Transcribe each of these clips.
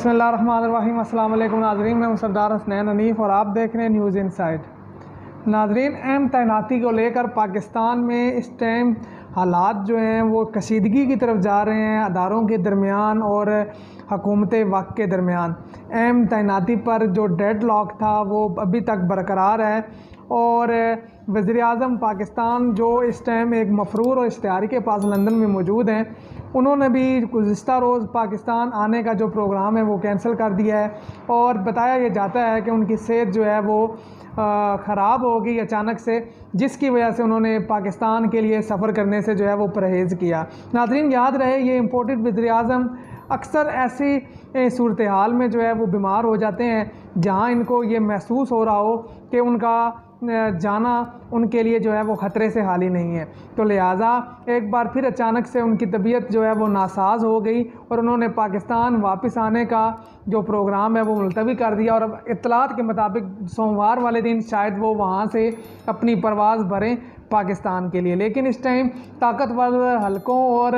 बिस्मिल्लाहिर्रहमानिर्रहीम। अस्सलाम वालेकुम नाज़रीन, मैं हूं सरदार हसनैन हनीफ़ और आप देख रहे हैं न्यूज़ इनसाइड। नाज़रीन, अहम तैनाती को लेकर पाकिस्तान में इस टाइम हालात जो हैं वो कशीदगी की तरफ जा रहे हैं। अदारों के दरमियान और हुकूमत वक्त के दरमियान अहम तैनाती पर जो डेड लॉक था वो अभी तक बरकरार है और वज़ीर आज़म पाकिस्तान जो इस टाइम एक मफरूर और इश्तिहारी के पास लंदन में मौजूद हैं, उन्होंने भी गुज़िस्ता रोज़ पाकिस्तान आने का जो प्रोग्राम है वो कैंसिल कर दिया है और बताया ये जाता है कि उनकी सेहत जो है वो ख़राब हो गई अचानक से, जिसकी वजह से उन्होंने पाकिस्तान के लिए सफ़र करने से जो है वो परहेज़ किया। नाज़रीन, याद रहे ये इम्पोर्टेड वज़ीर आज़म अक्सर ऐसी सूरत हाल में जो है वो बीमार हो जाते हैं जहां इनको ये महसूस हो रहा हो कि उनका जाना उनके लिए जो है वो ख़तरे से हाली नहीं है। तो लिहाजा एक बार फिर अचानक से उनकी तबीयत जो है वो नासाज हो गई और उन्होंने पाकिस्तान वापस आने का जो प्रोग्राम है वो मुलतवी कर दिया और अब इत्तलात के मुताबिक सोमवार वाले दिन शायद वो वहाँ से अपनी परवाज़ भरें पाकिस्तान के लिए। लेकिन इस टाइम ताकतवर हलकों और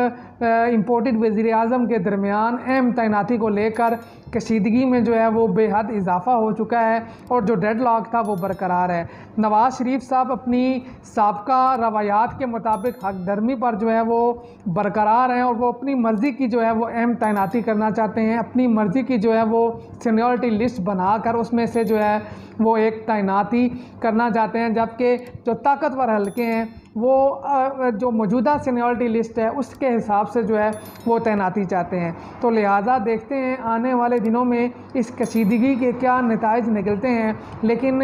इम्पोर्टेड वज़ीर आज़म के दरमियान अहम तैनाती को लेकर कशीदगी में जो है वो बेहद इजाफ़ा हो चुका है और जो डेड लॉक था वो बरकरार है। नवाज़ शरीफ साहब अपनी साबका रवायात के मुताबिक हक धर्मी पर जो है वो बरकरार हैं और वो अपनी मर्ज़ी की जो है वो अहम तैनाती करना चाहते हैं। अपनी मर्ज़ी की जो है वो सीनियरिटी लिस्ट बनाकर उसमें से जो है वो एक तैनाती करना चाहते हैं, जबकि जो ताकतवर हल्के हैं वो जो मौजूदा सीनियरिटी लिस्ट है उसके हिसाब से जो है वो तैनाती चाहते हैं। तो लिहाजा देखते हैं आने वाले दिनों में इस कशीदगी के क्या नताइज निकलते हैं। लेकिन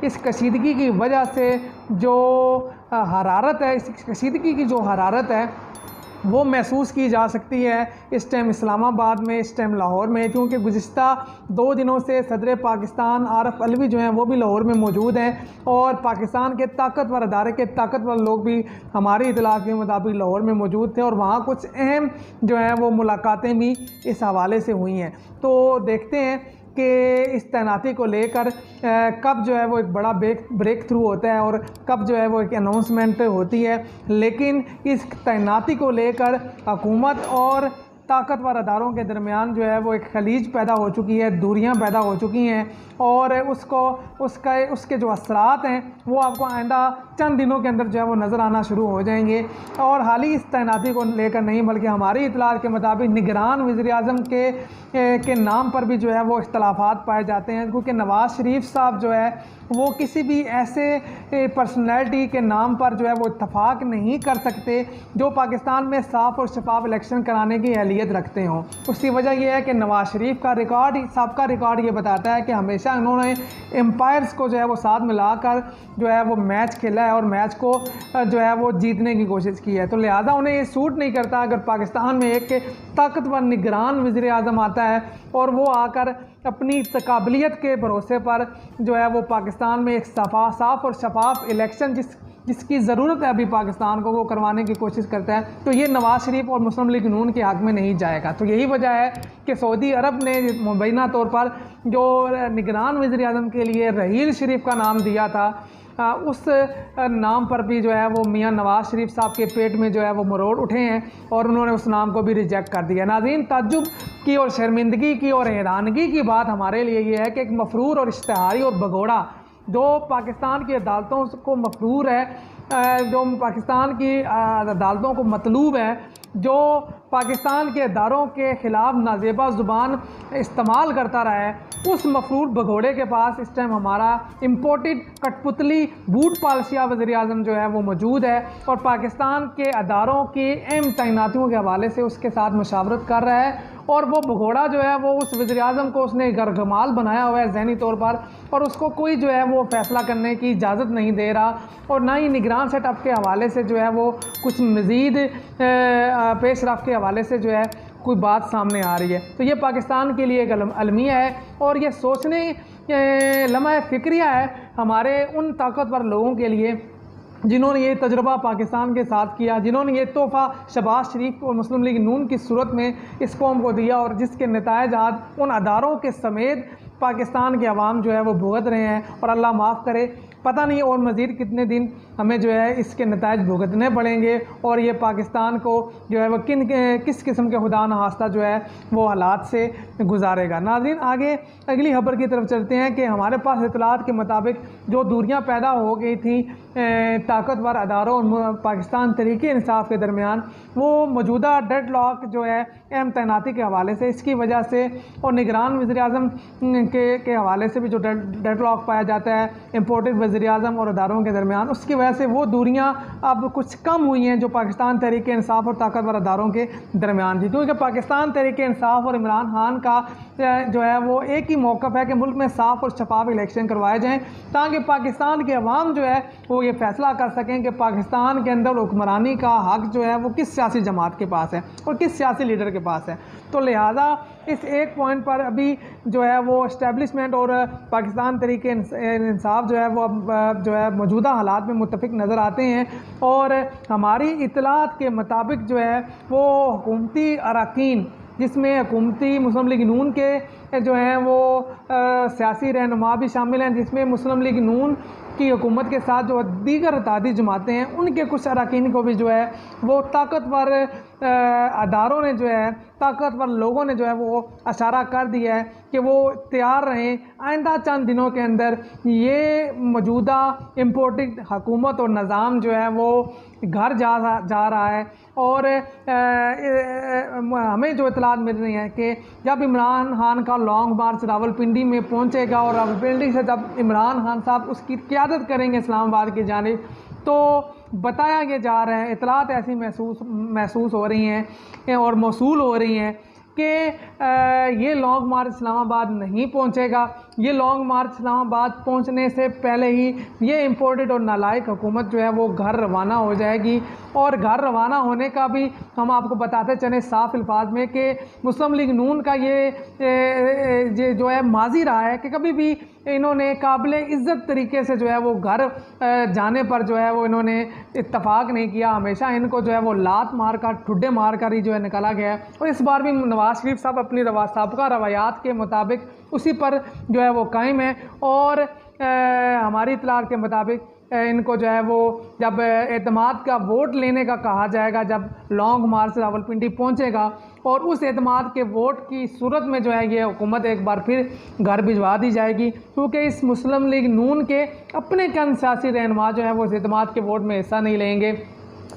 इस कशीदगी की वजह से जो हरारत है, इस कशीदगी की जो हरारत है वो महसूस की जा सकती है इस टाइम इस्लामाबाद में, इस टाइम लाहौर में, क्योंकि गुज़िस्ता 2 दिनों से सदर पाकिस्तान आरफ अलवी जो हैं वो भी लाहौर में मौजूद हैं और पाकिस्तान के ताकतवर अदारे के ताकतवर लोग भी हमारी इतला के मुताबिक लाहौर में मौजूद थे और वहाँ कुछ अहम जो हैं वो मुलाकातें भी इस हवाले से हुई हैं। तो देखते हैं कि इस तैनाती को लेकर कब जो है वो एक बड़ा ब्रेक थ्रू होता है और कब जो है वो एक अनाउंसमेंट होती है। लेकिन इस तैनाती को लेकर हुकूमत और ताकतवर अदारों के दरमियान जो है वो एक खलीज पैदा हो चुकी है, दूरियां पैदा हो चुकी हैं और उसके जो असरात हैं वो आपको आइंदा चंद दिनों के अंदर जो है वो नज़र आना शुरू हो जाएंगे। और हाल ही इस तैनाती को लेकर नहीं बल्कि हमारी इतलात के मुताबिक निगरान वज़ीर आज़म के नाम पर भी जो है वो इख्तलाफात पाए जाते हैं, क्योंकि नवाज़ शरीफ साहब जो है वो किसी भी ऐसे पर्सनैलिटी के नाम पर जो है वो इत्तफाक नहीं कर सकते जो पाकिस्तान में साफ़ और शफाफ इलेक्शन कराने की अहलियत रखते हों। उसकी वजह यह है कि नवाज़ शरीफ का सबका रिकॉर्ड ये बताता है कि हमेशा उन्होंने एम्पायर्स को जो है वो साथ मिलाकर जो है वो मैच खेला है और मैच को जो है वो जीतने की कोशिश की है। तो लिहाजा उन्हें ये सूट नहीं करता अगर पाकिस्तान में एक ताकतवर निगरान वज़ीर आज़म आता है और वो आकर अपनी काबिलियत के भरोसे पर जो है वो पाकिस्तान में एक साफ़ और शफाफ इलेक्शन जिसकी ज़रूरत है अभी पाकिस्तान को, वो करवाने की कोशिश करता है। तो ये नवाज़ शरीफ और मुस्लिम लीग नून के हक़ में नहीं जाएगा। तो यही वजह है कि सऊदी अरब ने मुबैना तौर पर जो निगरान वज़ीर आज़म के लिए रहील शरीफ का नाम दिया था, उस नाम पर भी जो है वो मियां नवाज़ शरीफ साहब के पेट में जो है वो मरोड़ उठे हैं और उन्होंने उस नाम को भी रिजेक्ट कर दिया। नाज़रीन, ताज्जुब की और शर्मिंदगी की और हैरानगी की बात हमारे लिए ये है कि एक मफरूर और इश्तिहारी और भगोड़ा जो पाकिस्तान की अदालतों को मफरूर है, जो पाकिस्तान की अदालतों को मतलूब है, जो पाकिस्तान के अदारों के ख़िलाफ़ नाजेबा ज़ुबान इस्तेमाल करता रहा है, उस मफरूर भगोड़े के पास इस टाइम हमारा इम्पोर्टेड कठपुतली बूट पालशिया वज़ीर आज़म जो है वो मौजूद है और पाकिस्तान के अदारों की अहम तैनातियों के हवाले से उसके साथ मशावरत कर रहा है। और वो भगोड़ा जो है वो उस वज़ीर आज़म को उसने गरगमाल बनाया हुआ है ज़हनी तौर पर और उसको कोई जो है वो फ़ैसला करने की इजाज़त नहीं दे रहा और ना ही निगरान सेटअप के हवाले से जो है वो कुछ मज़ीद पेशरफ़्त के हवाले से जो है कोई बात सामने आ रही है। तो ये पाकिस्तान के लिए एक अलमिया है और ये सोचने लम्हा फ़िक्रिया है हमारे उन ताकतवर लोगों के लिए जिन्होंने ये तजुर्बा पाकिस्तान के साथ किया, जिन्होंने ये तोहफ़ा शहबाज शरीफ और मुस्लिम लीग नून की सूरत में इस कौम को दिया और जिसके नतायज आज उन अदारों के समेत पाकिस्तान के अवाम जो है वो भुगत रहे हैं। और अल्लाह माफ़ करे, पता नहीं और मज़ीद कितने दिन हमें जो है इसके नताइज भुगतने पड़ेंगे और ये पाकिस्तान को जो है वो किस किस्म के खुदा नहास्ता जो है वो हालात से गुजारेगा। नाज़रीन, आगे अगली खबर की तरफ चलते हैं कि हमारे पास इतलात के मुताबिक जो दूरियां पैदा हो गई थी ताकतवर अदारों और पाकिस्तान तहरीक इंसाफ के दरमियान, वो मौजूदा डेडलॉक जो है अहम तैनाती के हवाले से, इसकी वजह से और निगरान वज़ीर-ए-आज़म के हवाले से भी जो डेडलॉक पाया जाता है इम्पोर्टेड वज़ीर-ए-आज़म और अदारों के दरमियान, उसकी वजह से वो दूरियां अब कुछ कम हुई हैं जो पाकिस्तान तहरीक इंसाफ और ताकतवर अदारों के दरमियान थी। क्योंकि पाकिस्तान तहरीक इंसाफ और इमरान खान का जो है वो एक ही मौक़िफ़ है कि मुल्क में साफ़ और शफाफ इलेक्शन करवाए जाएँ, ताकि पाकिस्तान के अवाम जो है वो ये फ़ैसला कर सकें कि पाकिस्तान के अंदर हुक्मरानी का हक़ जो है वो किस सियासी जमात के पास है और किस सियासी लीडर के पास है। तो लिहाजा इस एक पॉइंट पर अभी जो है वो इस्टेब्लिशमेंट और पाकिस्तान तहरीक इंसाफ जो है वो जो है मौजूदा हालात में मुत्तफ़िक नज़र आते हैं। और हमारी इत्तलात के मुताबिक जो है वो हुकूमती अरकान, जिसमें हुकूमती मुस्लिम लीग नून के जो हैं वो सियासी रहनुमा भी शामिल हैं, जिसमें मुस्लिम लीग नून की हुकूमत के साथ जो दीगर इत्तेहादी जमातें हैं उनके कुछ अरकान को भी जो है वो ताकतवर अदारों ने जो है, ताकतवर लोगों ने जो है वो इशारा कर दिया है कि वो तैयार रहें, आइंदा चंद दिनों के अंदर ये मौजूदा इम्पोर्टेड हुकूमत और निज़ाम जो है वो घर जा रहा है। और हमें जो इतलात मिल रही हैं कि जब इमरान खान का लॉन्ग मार्च रावलपिंडी में पहुंचेगा और रावलपिंडी से जब इमरान खान साहब उसकी क़यादत करेंगे इस्लामाबाद की जानिब, तो बताया ये जा रहा है, इतलात ऐसी महसूस हो रही हैं और मौसूल हो रही हैं कि ये लॉन्ग मार्च इस्लामाबाद नहीं पहुंचेगा। ये लॉन्ग मार्च इस्लामाबाद पहुंचने से पहले ही ये इम्पोर्टेड और नालायक हुकूमत जो है वो घर रवाना हो जाएगी। और घर रवाना होने का भी हम आपको बताते चलें साफ अल्फाज में कि मुस्लिम लीग नून का ये जो है माजी रहा है कि कभी भी इन्होंने काबिल इज़्ज़त तरीके से जो है वो घर जाने पर जो है वो इन्होंने इत्तफाक नहीं किया। हमेशा इनको जो है वो लात मार कर, ठुड्डे मार कर ही जो है निकाला गया है। और इस बार भी नवाज़ शरीफ साहब अपनी साबिक़ा रवायात के मुताबिक उसी पर जो है वो कायम है। और हमारी इत्तलात के मुताबिक इनको जो है वो जब एतमाद का वोट लेने का कहा जाएगा, जब लॉन्ग मार्च रावलपिंडी पहुंचेगा, और उस एतमाद के वोट की सूरत में जो है ये हुकूमत एक बार फिर घर भिजवा दी जाएगी। क्योंकि इस मुस्लिम लीग नून के अपने चंद सियासी रहनुमा जो हैं वो इस एतमाद के वोट में हिस्सा नहीं लेंगे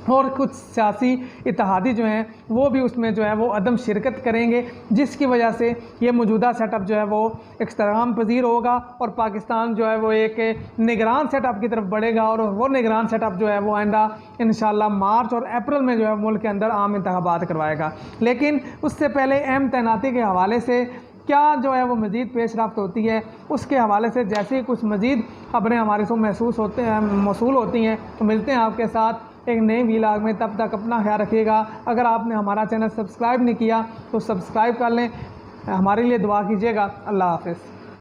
और कुछ सियासी इत्तेहादी जो हैं वो भी उसमें जो है वो अदम शिरकत करेंगे, जिसकी वजह से ये मौजूदा सेटअप जो है वो इख्तिराम पजीर होगा और पाकिस्तान जो है वो एक निगरान सेटअप की तरफ बढ़ेगा। और वो निगरान सेटअप जो है वो आइंदा इंशाल्लाह मार्च और अप्रैल में जो है मुल्क के अंदर आम इंतखाबात करवाएगा। लेकिन उससे पहले अहम तैनाती के हवाले से क्या जो है वो मज़ीद पेश रफ्त होती है, उसके हवाले से जैसे ही कुछ मज़ीद खबरें हमारे से मौसूल होती हैं तो मिलते हैं आपके साथ एक नए व्लॉग में। तब तक अपना ख्याल रखिएगा। अगर आपने हमारा चैनल सब्सक्राइब नहीं किया तो सब्सक्राइब कर लें, हमारे लिए दुआ कीजिएगा। अल्लाह हाफ़िज़।